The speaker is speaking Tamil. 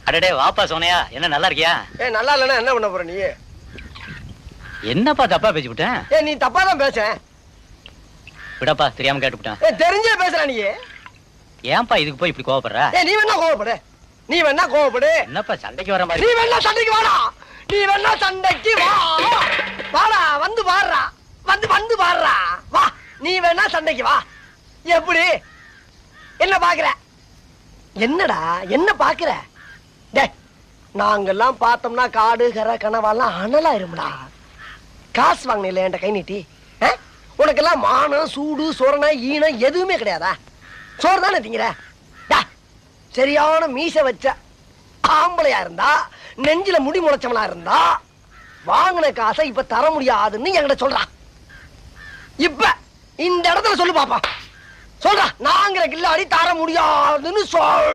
அடடே வாப்பா சோனையா, என்ன நல்லா இருக்கியா? நல்லா இல்லைன்னா என்ன பண்ண போற நீ? என்னப்பா தப்பா பேசி விட்டேன்? நீ தப்பா தான் பேச. விடப்பா, தெரியாம கேட்டுவிட்டேன். தெரிஞ்சே பேசுற நீ. ஏன்பா இதுக்கு போய் இப்படி கோவப்படுற? நீ வேணா கோவப்படு, நீ வேணா கோவப்படு. என்னப்பா சண்டைக்கு வர மாதிரி? நீ வேணா சண்டைக்கு வாடா, நீ வேணா சண்டைக்கு வா. வாடா, வந்து பாடுறா, வந்து பாடுறா, வா. நீ வேணா சண்டைக்கு வா. எப்படி என்ன பாக்குற? என்னடா என்ன பாக்குற? நாங்கெல்லாம் பார்த்தோம்னா காடு கரை கனவாலாம் அனலாயிரும்டா. காசு வாங்கின என்கிட்ட கை நீட்டி. உனக்கெல்லாம் மானம் சூடு சொரணை ஈனம் எதுவுமே கிடையாதா? சோறு தானே திங்கிற? சரியான மீச வச்ச ஆம்பளையா இருந்தா, நெஞ்சில முடி முளைச்சவளா இருந்தா, வாங்கின காசை இப்ப தர முடியாதுன்னு என்கிட்ட சொல்றான். இப்ப இந்த இடத்துல சொல்லு பாப்பா, சொல்றா. நாங்கிற கில்லாடி தர முடியாதுன்னு சொல்.